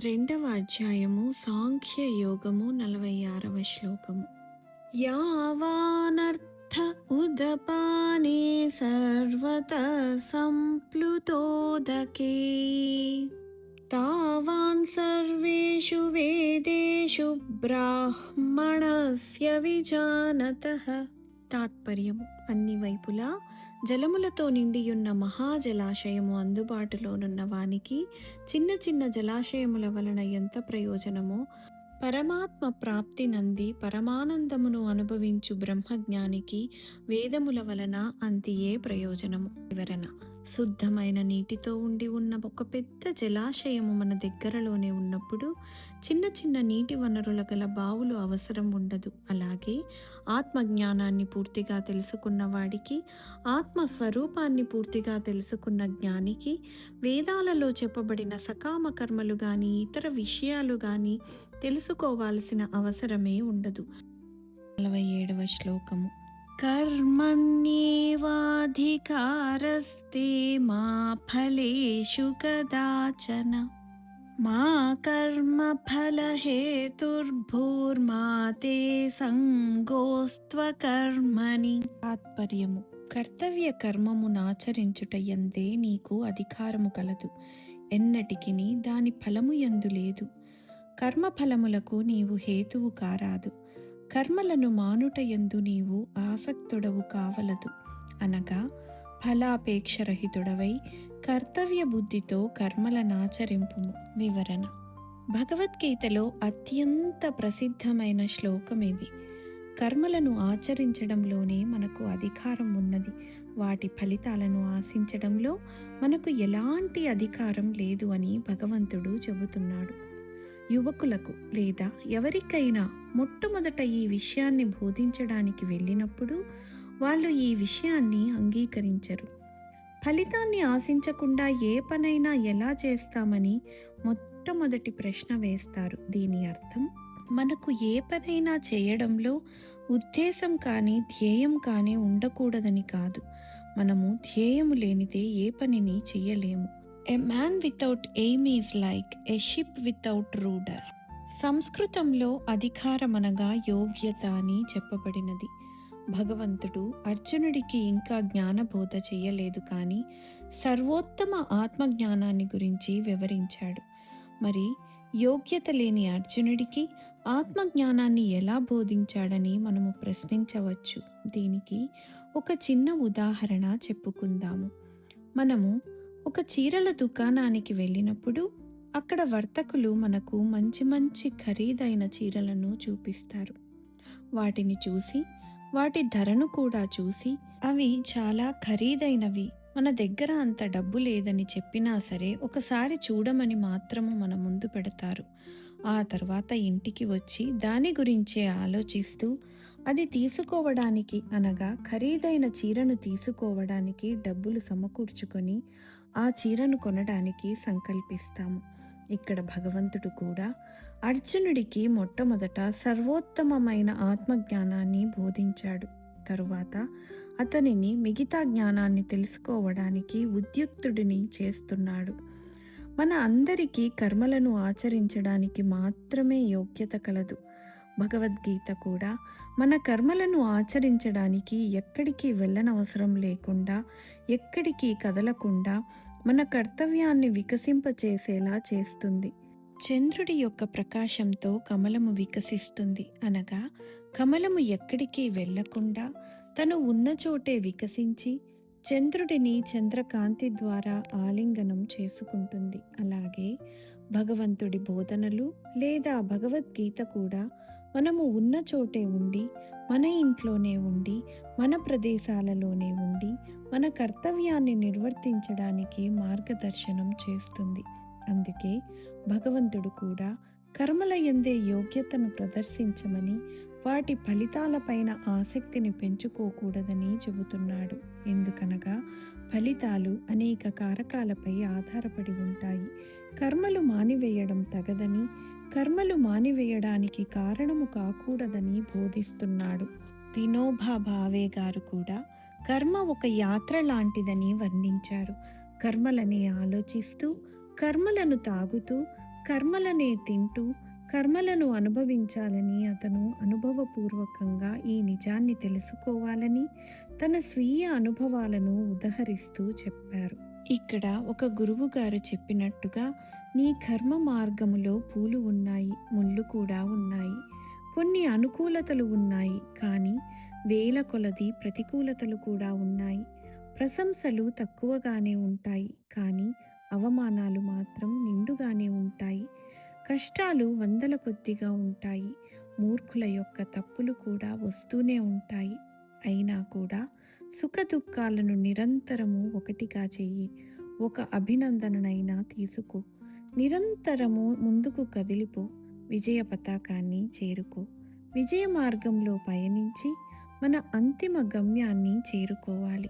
రెండవ అధ్యాయము సాంఖ్య యోగము 46వ శ్లోకము. యావానర్థ ఉదపానే సర్వత సంప్లుతోదకే తావాన్ సర్వేషు వేదేషు బ్రాహ్మణస్య విజానతః. తాత్పర్యము: అన్ని వైపులా జలములతో నిండియున్న మహాజలాశయము అందుబాటులోనున్న వానికి చిన్న చిన్న జలాశయముల వలన ఎంత ప్రయోజనమో, పరమాత్మ ప్రాప్తి నంది పరమానందమును అనుభవించు బ్రహ్మజ్ఞానికి వేదముల వలన అంతియే ప్రయోజనము. వివరణ: శుద్ధమైన నీటితో ఉండి ఉన్న ఒక పెద్ద జలాశయము మన దగ్గరలోనే ఉన్నప్పుడు చిన్న చిన్న నీటి వనరుల గల బావులు అవసరం ఉండదు. అలాగే ఆత్మజ్ఞానాన్ని పూర్తిగా తెలుసుకున్న వాడికి, ఆత్మస్వరూపాన్ని పూర్తిగా తెలుసుకున్న జ్ఞానికి వేదాలలో చెప్పబడిన సకామ కర్మలు కానీ ఇతర విషయాలు కానీ తెలుసుకోవాల్సిన అవసరమే ఉండదు. 47వ శ్లోకము. కర్మణ్యేవాధికారస్తే మా ఫలేషు కదాచన మా కర్మ ఫలహేతుర్భూర్మా తే సంగోస్త్వకర్మణి. తాత్పర్యము: కర్తవ్య కర్మమునాచరించుట యందే నీకు అధికారము కలదు, ఎన్నటికిని దాని ఫలము యందు లేదు. కర్మఫలములకు నీవు హేతువు కారాదు. కర్మలను మానుటయందు నీవు ఆసక్తుడవు కావలదు, అనగా ఫలాపేక్షరహితుడవై కర్తవ్య బుద్ధితో కర్మలనాచరింపుము. వివరణ: భగవద్గీతలో అత్యంత ప్రసిద్ధమైన శ్లోకం ఇది. కర్మలను ఆచరించడంలోనే మనకు అధికారం ఉన్నది, వాటి ఫలితాలను ఆశించడంలో మనకు ఎలాంటి అధికారం లేదు అని భగవంతుడు చెబుతున్నాడు. యువకులకు లేదా ఎవరికైనా మొట్టమొదట ఈ విషయాన్ని బోధించడానికి వెళ్ళినప్పుడు వాళ్ళు ఈ విషయాన్ని అంగీకరించరు. ఫలితాన్ని ఆశించకుండా ఏ పనైనా ఎలా చేస్తామని మొట్టమొదటి ప్రశ్న వేస్తారు. దీని అర్థం, మనకు ఏ పనైనా చేయడంలో ఉద్దేశం కానీ ధ్యేయం కానీ ఉండకూడదని కాదు. మనము ధ్యేయము లేనిదే ఏ పనిని చెయ్యలేము. A man without aim is like a ship without rudder. సంస్కృతంలో అధికారమనగా యోగ్యత అని చెప్పబడినది. భగవంతుడు అర్జునుడికి ఇంకా జ్ఞానబోధ చేయలేదు, కానీ సర్వోత్తమ ఆత్మజ్ఞానాన్ని గురించి వివరించాడు. మరి యోగ్యత లేని అర్జునుడికి ఆత్మజ్ఞానాన్ని ఎలా బోధించాడని మనము ప్రశ్నించవచ్చు. దీనికి ఒక చిన్న ఉదాహరణ చెప్పుకుందాము. మనము ఒక చీరల దుకాణానికి వెళ్ళినప్పుడు అక్కడ వర్తకులు మనకు మంచి మంచి ఖరీదైన చీరలను చూపిస్తారు. వాటిని చూసి, వాటి ధరను కూడా చూసి, అవి చాలా ఖరీదైనవి, మన దగ్గర అంత డబ్బు లేదని చెప్పినా సరే ఒకసారి చూడమని మాత్రము మన ముందు పెడతారు. ఆ తర్వాత ఇంటికి వచ్చి దాని గురించే ఆలోచిస్తూ అది తీసుకోవడానికి, అనగా ఖరీదైన చీరను తీసుకోవడానికి డబ్బులు సమకూర్చుకొని ఆ చీరను కొనడానికి సంకల్పిస్తాము. ఇక్కడ భగవంతుడు కూడా అర్జునుడికి మొట్టమొదట సర్వోత్తమమైన ఆత్మజ్ఞానాన్ని బోధించాడు. తరువాత అతనిని మిగతా జ్ఞానాన్ని తెలుసుకోవడానికి ఉద్యుక్తుడిని చేస్తున్నాడు. మన అందరికీ కర్మలను ఆచరించడానికి మాత్రమే యోగ్యత కలదు. భగవద్గీత కూడా మన కర్మలను ఆచరించడానికి ఎక్కడికి వెళ్ళనవసరం లేకుండా, ఎక్కడికి కదలకుండా మన కర్తవ్యాన్ని వికసింపచేసేలా చేస్తుంది. చంద్రుడి యొక్క ప్రకాశంతో కమలము వికసిస్తుంది, అనగా కమలము ఎక్కడికి వెళ్లకుండా తను ఉన్న చోటే వికసించి చంద్రుడిని చంద్రకాంతి ద్వారా ఆలింగనం చేసుకుంటుంది. అలాగే భగవంతుడి బోధనలు లేదా భగవద్గీత కూడా మనము ఉన్న చోటే ఉండి, మన ఇంట్లోనే ఉండి, మన ప్రదేశాలలోనే ఉండి మన కర్తవ్యాన్ని నిర్వర్తించడానికి మార్గదర్శనం చేస్తుంది. అందుకే భగవంతుడు కూడా కర్మల యందే యోగ్యతను ప్రదర్శించమని, వాటి ఫలితాలపైన ఆసక్తిని పెంచుకోకూడదని చెబుతున్నాడు. ఎందుకనగా ఫలితాలు అనేక కారకాలపై ఆధారపడి ఉంటాయి. కర్మలు మానివేయడం తగదని, కర్మలు మానివేయడానికి కారణము కాకూడదని బోధిస్తున్నాడు. వినోబా భావే గారు కూడా కర్మ ఒక యాత్ర లాంటిదని వర్ణించారు. కర్మలని ఆలోచిస్తూ, కర్మలను తాగుతూ, కర్మలనే తింటూ కర్మలను అనుభవించాలని అతను అనుభవపూర్వకంగా ఈ నిజాన్ని తెలుసుకోవాలని తన స్వీయ అనుభవాలను ఉదహరిస్తూ చెప్పారు. ఇక్కడ ఒక గురువు గారు చెప్పినట్టుగా, నీ కర్మ మార్గములో పూలు ఉన్నాయి, ముళ్ళు కూడా ఉన్నాయి. కొన్ని అనుకూలతలు ఉన్నాయి, కానీ వేల కొలది ప్రతికూలతలు కూడా ఉన్నాయి. ప్రశంసలు తక్కువగానే ఉంటాయి, కానీ అవమానాలు మాత్రం నిండుగానే ఉంటాయి. కష్టాలు వందల కొద్దిగా ఉంటాయి. మూర్ఖుల యొక్క తప్పులు కూడా వస్తూనే ఉంటాయి. అయినా కూడా సుఖదుఖాలను నిరంతరము ఒకటిగా చెయ్యి. ఒక అభినందననైనా తీసుకో. నిరంతరము ముందుకు కదిలిపో. విజయ పతాకాన్ని చేరుకో. విజయ మార్గంలో పయనించి మన అంతిమ గమ్యాన్ని చేరుకోవాలి.